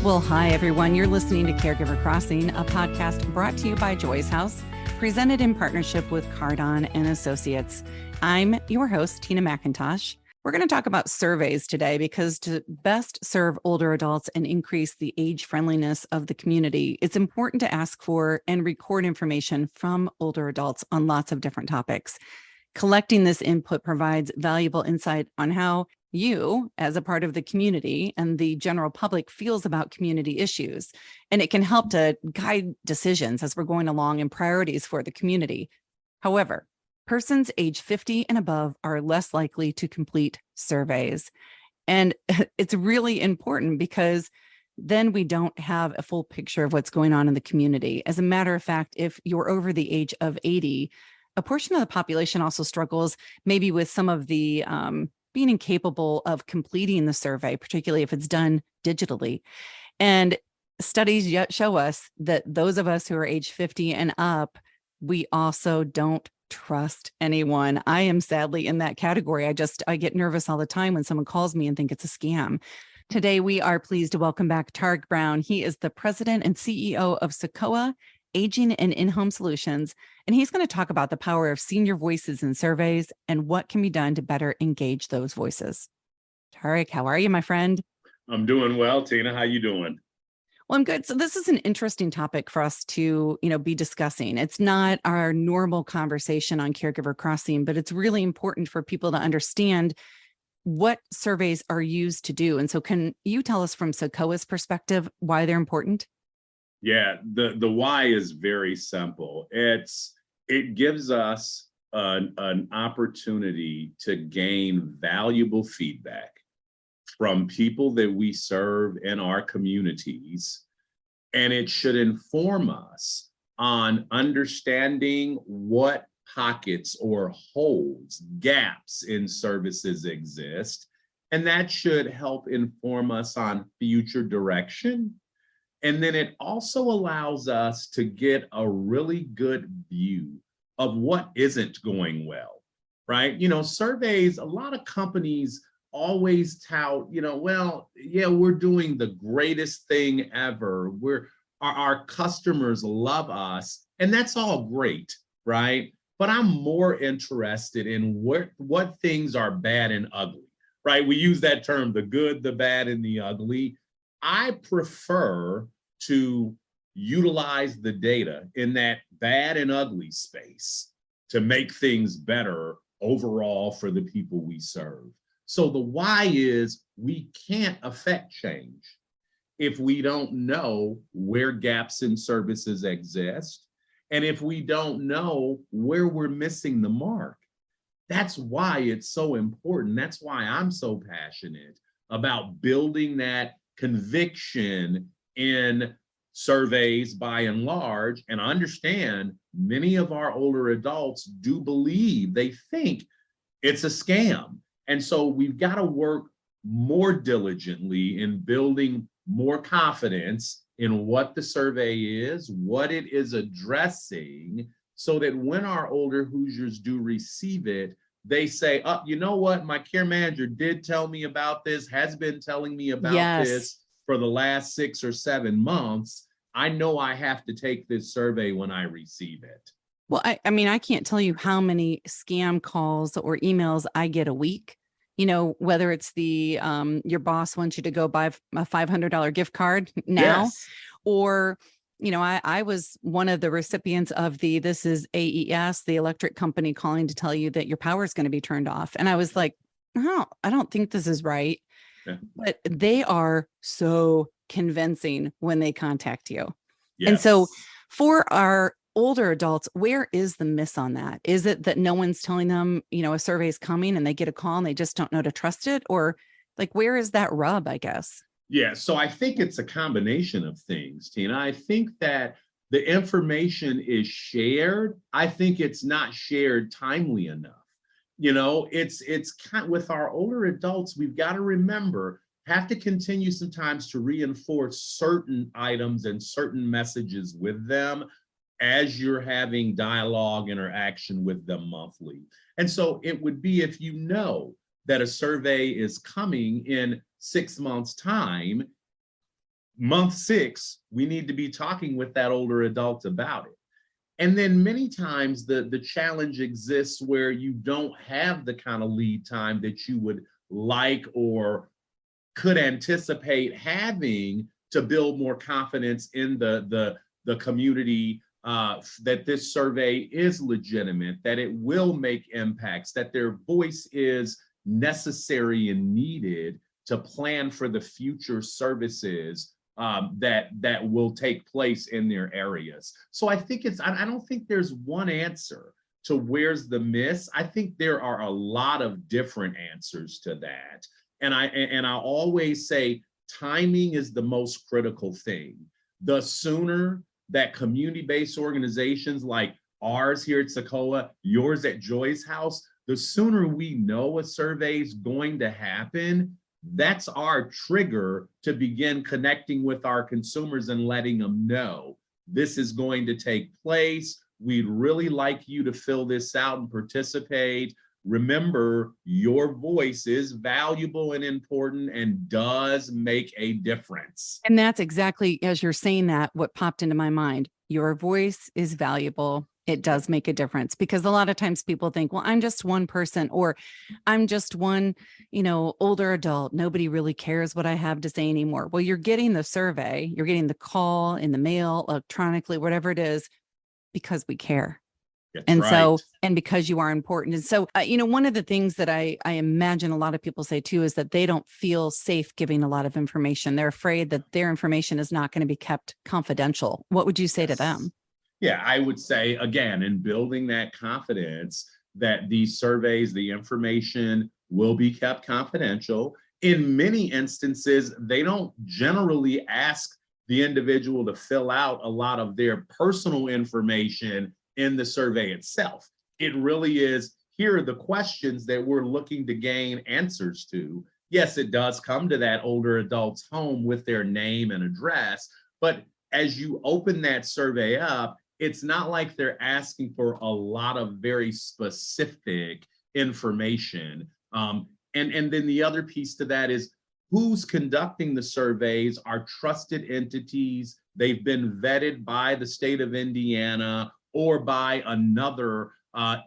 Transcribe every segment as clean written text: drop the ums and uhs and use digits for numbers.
Well, hi, everyone. You're listening to Caregiver Crossing, a podcast brought to you by Joy's House, presented in partnership with Cardon and Associates. I'm your host, Tina McIntosh. We're going to talk about surveys today because to best serve older adults and increase the age friendliness of the community, it's important to ask for and record information from older adults on lots of different topics. Collecting this input provides valuable insight on how you, as a part of the community and the general public, feels about community issues. And it can help to guide decisions as we're going along and priorities for the community. However, persons age 50 and above are less likely to complete surveys. And it's really important because then we don't have a full picture of what's going on in the community. As a matter of fact, if you're over the age of 80, a portion of the population also struggles maybe with some of the being incapable of completing the survey, particularly if it's done digitally. And studies yet show us that those of us who are age 50 and up, we also don't trust anyone. I am sadly in that category. I get nervous all the time when someone calls me and think it's a scam. Today, we are pleased to welcome back Tauhric Brown. He is the president and CEO of CICOA, Aging and In-Home Solutions, and he's going to talk about the power of senior voices in surveys and what can be done to better engage those voices. Tauhric, how are you, my friend? I'm doing well, Tina. How you doing? Well, I'm good. So this is an interesting topic for us to, be discussing. It's not our normal conversation on Caregiver Crossing, but it's really important for people to understand what surveys are used to do. And so can you tell us from CICOA's perspective why they're important? Yeah, the why is very simple. It gives us an opportunity to gain valuable feedback from people that we serve in our communities, and it should inform us on understanding what pockets or holes, gaps in services exist, and that should help inform us on future direction. And then it also allows us to get a really good view of what isn't going well, right? Surveys, a lot of companies always tout, we're doing the greatest thing ever. Our customers love us, and that's all great, right? But I'm more interested in what things are bad and ugly, right? We use that term, the good, the bad, and the ugly. I prefer to utilize the data in that bad and ugly space to make things better overall for the people we serve. So the why is we can't affect change if we don't know where gaps in services exist and if we don't know where we're missing the mark. That's why it's so important. That's why I'm so passionate about building that conviction in surveys by and large, and understand many of our older adults do believe, they think it's a scam. And so we've got to work more diligently in building more confidence in what the survey is, what it is addressing, so that when our older Hoosiers do receive it, they say, oh, you know what? My care manager did tell me about this, has been telling me about this for the last 6 or 7 months. I know I have to take this survey when I receive it. Well, I can't tell you how many scam calls or emails I get a week, whether it's the your boss wants you to go buy a $500 gift card now, yes. Or, I was one of the recipients of this is AES, the electric company, calling to tell you that your power is going to be turned off. And I was like, oh, I don't think this is right. Yeah. But they are so convincing when they contact you. Yes. And so for our older adults, where is the miss on that? Is it that no one's telling them, a survey is coming and they get a call and they just don't know to trust it? Or where is that rub, I guess? Yeah, so I think it's a combination of things, Tina. I think that the information is shared. I think it's not shared timely enough. It's kind of, with our older adults, we've got to remember, have to continue sometimes to reinforce certain items and certain messages with them as you're having dialogue, interaction with them monthly. And so it would be, if you know that a survey is coming in 6 months' time, month 6, we need to be talking with that older adult about it. And then many times the challenge exists where you don't have the kind of lead time that you would like or could anticipate having to build more confidence in the community, that this survey is legitimate, that it will make impacts, that their voice is necessary and needed to plan for the future services that will take place in their areas. So I think I don't think there's one answer to where's the miss. I think there are a lot of different answers to that. And I always say timing is the most critical thing. The sooner that community-based organizations like ours here at CICOA, yours at Joy's House, the sooner we know a survey is going to happen, that's our trigger to begin connecting with our consumers and letting them know this is going to take place. We'd really like you to fill this out and participate. Remember, your voice is valuable and important and does make a difference. And that's exactly, as you're saying that, what popped into my mind. Your voice is valuable. It does make a difference, because a lot of times people think, well, I'm just one person, or I'm just one, older adult. Nobody really cares what I have to say anymore. Well, you're getting the survey, you're getting the call in the mail, electronically, whatever it is, because we care. That's and right. so, and because you are important. And so, one of the things that I imagine a lot of people say too, is that they don't feel safe giving a lot of information. They're afraid that their information is not going to be kept confidential. What would you say to them? Yeah, I would say, again, in building that confidence that these surveys, the information will be kept confidential. In many instances, they don't generally ask the individual to fill out a lot of their personal information in the survey itself. It really is, here are the questions that we're looking to gain answers to. Yes, it does come to that older adult's home with their name and address, but as you open that survey up, it's not like they're asking for a lot of very specific information. And then the other piece to that is who's conducting the surveys are trusted entities. They've been vetted by the state of Indiana or by another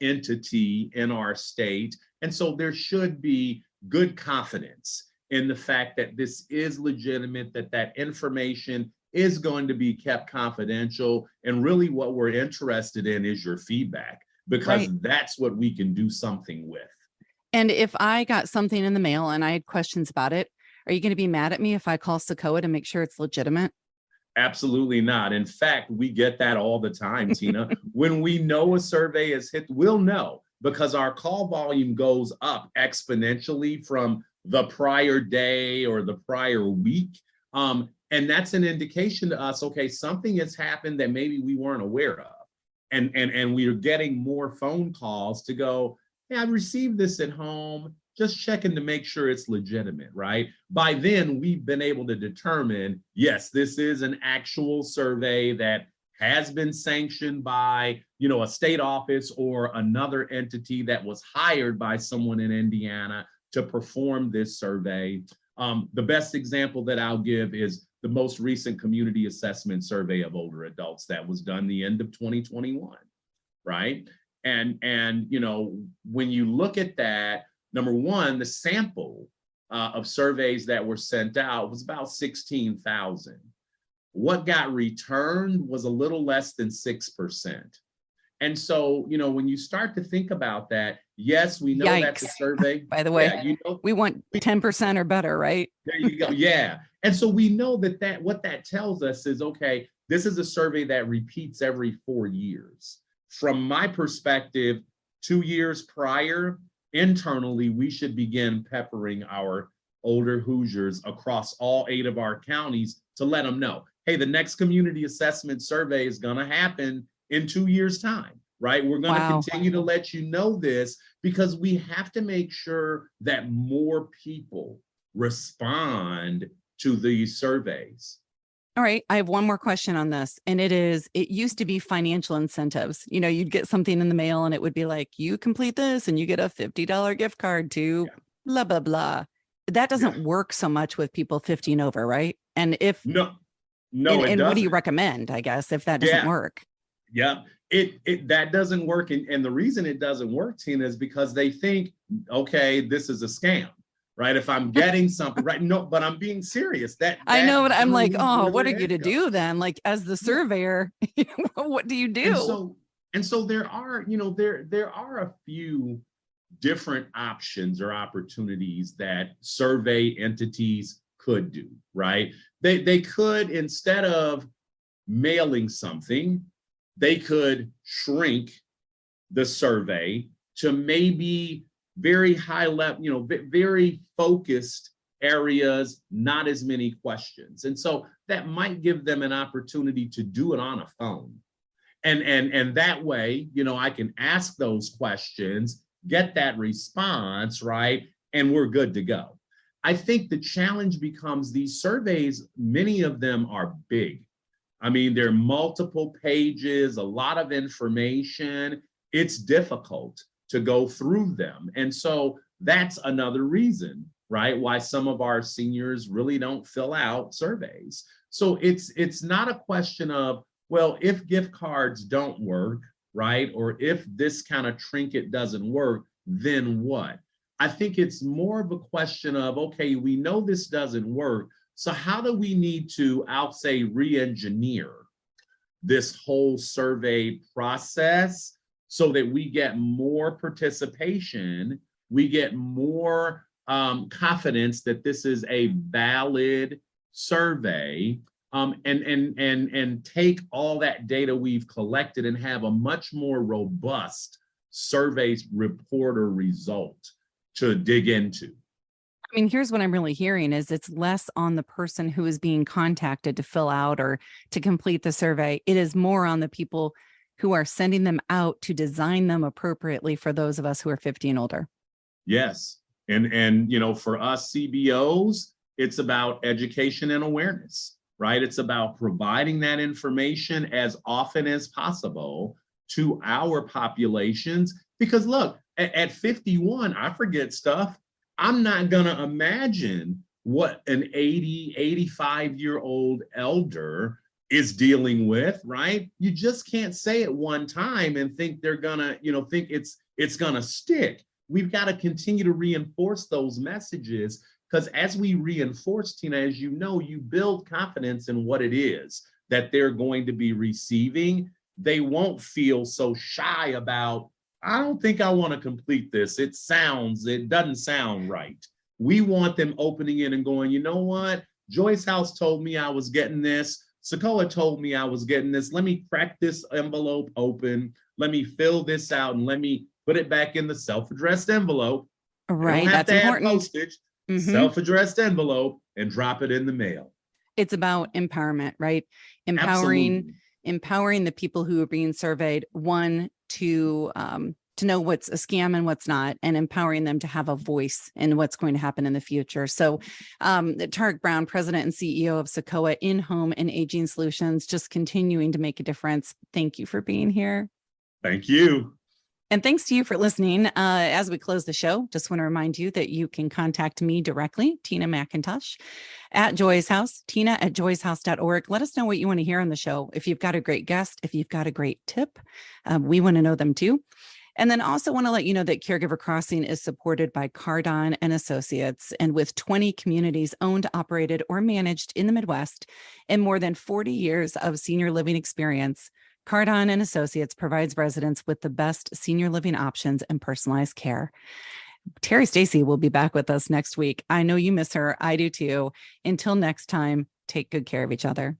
entity in our state. And so there should be good confidence in the fact that this is legitimate, that information is going to be kept confidential. And really what we're interested in is your feedback, because that's what we can do something with. And if I got something in the mail and I had questions about it, are you going to be mad at me if I call CICOA to make sure it's legitimate? Absolutely not. In fact, we get that all the time, Tina. When we know a survey is hit, we'll know, because our call volume goes up exponentially from the prior day or the prior week. And that's an indication to us, okay, something has happened that maybe we weren't aware of. And we're getting more phone calls to go, hey, I received this at home, just checking to make sure it's legitimate, right? By then, we've been able to determine, yes, this is an actual survey that has been sanctioned by, a state office or another entity that was hired by someone in Indiana to perform this survey. The best example that I'll give is the most recent community assessment survey of older adults that was done the end of 2021, right? And when you look at that, number one, the sample of surveys that were sent out was about 16,000. What got returned was a little less than 6%. And so, when you start to think about that, yes, we know that the survey, by the way, we want 10% or better, right? There you go. Yeah. And so we know that what that tells us is, okay, this is a survey that repeats every 4 years. From my perspective, 2 years prior, internally, we should begin peppering our older Hoosiers across all 8 of our counties to let them know, hey, the next community assessment survey is going to happen in 2 years' time, right? We're going to continue to let you know this, because we have to make sure that more people respond to these surveys. All right. I have one more question on this. And it used to be financial incentives. You'd get something in the mail and it would be like, you complete this and you get a $50 gift card to blah, blah, blah. That doesn't work so much with people 50 and over, right? And if no, No, it And what do you doesn't. recommend, I guess, if that doesn't Yeah. work? Yeah. It that doesn't work. And the reason it doesn't work, Tina, is because they think, okay, this is a scam, right? If I'm getting something, right? No, but I'm being serious. I know, but I'm like, generally is oh, where what are their you to head do goes. then? Like, as the Yeah. surveyor, what do you And do? so, and so there are, there are a few different options or opportunities that survey entities could do, right? They could, instead of mailing something, they could shrink the survey to maybe very high level, very focused areas, not as many questions. And so that might give them an opportunity to do it on a phone. And that way, I can ask those questions, get that response, right? And we're good to go. I think the challenge becomes these surveys, many of them are big. I mean, there are multiple pages, a lot of information. It's difficult to go through them. And so that's another reason, right, why some of our seniors really don't fill out surveys. So it's not a question of, well, if gift cards don't work, right, or if this kind of trinket doesn't work, then what? I think it's more of a question of, okay, we know this doesn't work. So how do we need to, I'll say, re-engineer this whole survey process so that we get more participation, we get more confidence that this is a valid survey, and take all that data we've collected and have a much more robust survey report or result to dig into. I mean, here's what I'm really hearing is it's less on the person who is being contacted to fill out or to complete the survey. It is more on the people who are sending them out to design them appropriately for those of us who are 50 and older. Yes. And for us CBOs, it's about education and awareness, right? It's about providing that information as often as possible to our populations. Because look, at 51, I forget stuff. I'm not going to imagine what an 80, 85-year-old elder is dealing with, right? You just can't say it one time and think they're going to, think it's going to stick. We've got to continue to reinforce those messages, because as we reinforce, Tina, as you know, you build confidence in what it is that they're going to be receiving. They won't feel so shy about, I don't think I want to complete this. It doesn't sound right. We want them opening it and going, you know what? Joyce House told me I was getting this. CICOA told me I was getting this. Let me crack this envelope open. Let me fill this out and let me put it back in the self-addressed envelope. Right. I don't have That's to add important. postage, self-addressed envelope, and drop it in the mail. It's about empowerment, right? Absolutely. Empowering the people who are being surveyed, one, to know what's a scam and what's not, and empowering them to have a voice in what's going to happen in the future. So Tauhric Brown, President and CEO of CICOA In-Home and Aging Solutions, just continuing to make a difference. Thank you for being here. Thank you. And thanks to you for listening. As we close the show, just want to remind you that you can contact me directly, Tina McIntosh, at Joy's House, tina@joyshouse.org. Let us know what you want to hear on the show. If you've got a great guest, if you've got a great tip, we want to know them too. And then also want to let you know that Caregiver Crossing is supported by Cardon and Associates, and with 20 communities owned, operated, or managed in the Midwest, and more than 40 years of senior living experience, Cardon and Associates provides residents with the best senior living options and personalized care. Terry Stacy will be back with us next week. I know you miss her. I do too. Until next time, take good care of each other.